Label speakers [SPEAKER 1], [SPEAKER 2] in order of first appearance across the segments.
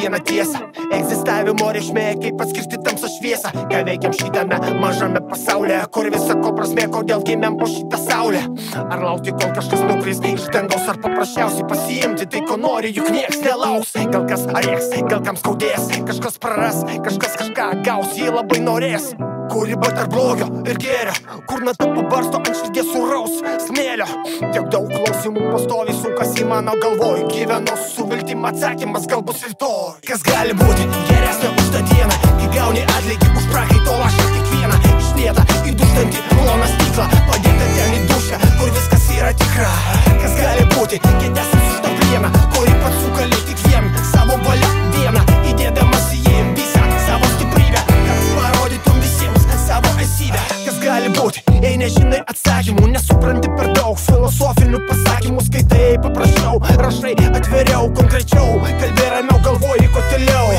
[SPEAKER 1] vieną tiesą. Egzistavimo reikšmė, kaip atskirti tamsą šviesą. Ką veikiam šitame mažame pasaulyje, kur visa ko prasmė, kodėl gimėm po šitą saulę. Ar laukti, kol kažkas nukris iš dangaus, ar paprasčiausiai pasiimti tai, ko nori, juk nieks nelauks. Gal kas rėks, gal kam skaudės, kažkas praras, kažkas kažką gaus, jei labai norės. Kur riba tarp blogio ir gėrio, kur nata pabarsto ant širdies sūraus smėlio. Tiek daug klausimų pastoviai sukasi mano galvoj, gyvenu su viltim, atsakymas gal bus rytoj. Kas gali būti geresnė už tą dieną, kai gauni atlygį už prakaito lašą kiekvieną išlietą į dūstantį ploną stiklą, padėtą ten į dušę, kur viskas yra tikra. Kas gali būti kietesnis už tą plieną, kurį pats sukali tik vien savo valia dieną, įdėdamas į jį visą savo stiprybę, kad parodytum visiems savo esybę. Kas gali būti, jei nežinai atsakymų, nesupranti per daug filosofinių pasakymų, skaitai paprasčiau, rašai atviriau, konkrečiau, kalbė ramiau, galvoji ko toliau.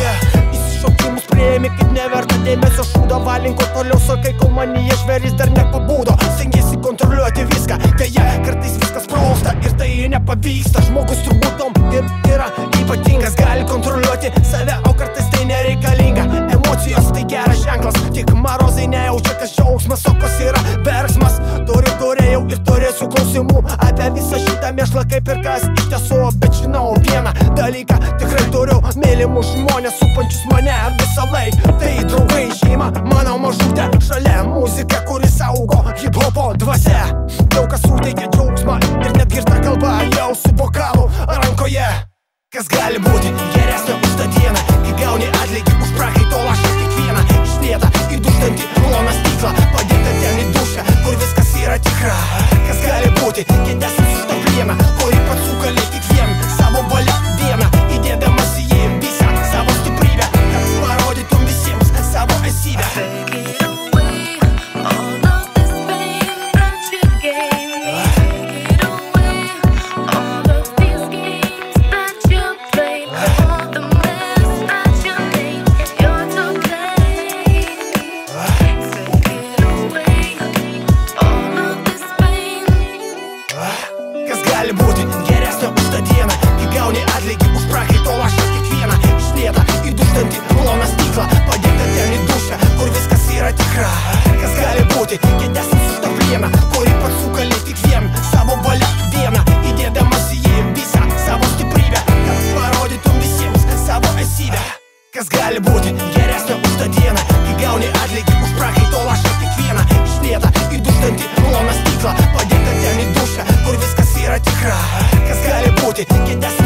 [SPEAKER 1] Įsišaukimus priėmi kaip neverta dėmesio šūdą, valinko toliau sakai, kol manyje žvėris dar nepabūdo. Stengiesi kontroliuoti viską, deja, kartais viskas sprogsta ir tai nepavyksta. Žmogus turbūt tom ir yra ypatingas, gali kontroliuoti save, o kartais tai nereikalinga. Emocijos tai geras ženklas, tik marozai nejaučia, kas džiaugsmas, o kas yra verksmas. Turėjau ir turėsiu klausimų apie visą šitą mėšlą, kaip ir kas iš tiesų, bet žinau vieną dalyką, tikrai turiu mylimus žmonės supančius mane visą laiką. Tai draugai, šeima, mano mažutė, šalia muzika, kuri saugo hip-hopo dvasia. Daug kas suteikia džiaugsmą ir net girta kalba jau su bokalu rankoje. Kas gali būti geresnio už tą dieną, kai gauni atlygį už prakaito lašą kiekvieną išlietą į dūstantį ploną stiklą, padėtą ten į dušę, kur viskas yra tikra. Kas gali būti kietesnis už tą plieną, kurį pats sukali tik vien savo valia dieną, įdėdamas į jį visą savo stiprybę, kad parodytum visiems savo esybę. Gali būti geresnio už tą dieną, kai gauni atlygį už prakaito lašą kiekvieną išlietą į dūstantį ploną stiklą, padėtą ten į dušę, kur viskas yra tikra. Kas gali būti kietesnis už tą plieną, kurį pats sukali tik vien savo valia dieną, įdėdamas į jį visą savo stiprybę, kad parodytum visiems savo esybę. Kas gali būti geresnio už tą dieną, kai gauni atlygį už prakaito lašą kiekvieną išlietą į dūstantį ploną stiklą, padėtą ten į dušę, kur viskas yra tikra. Kas gali būti kietesnis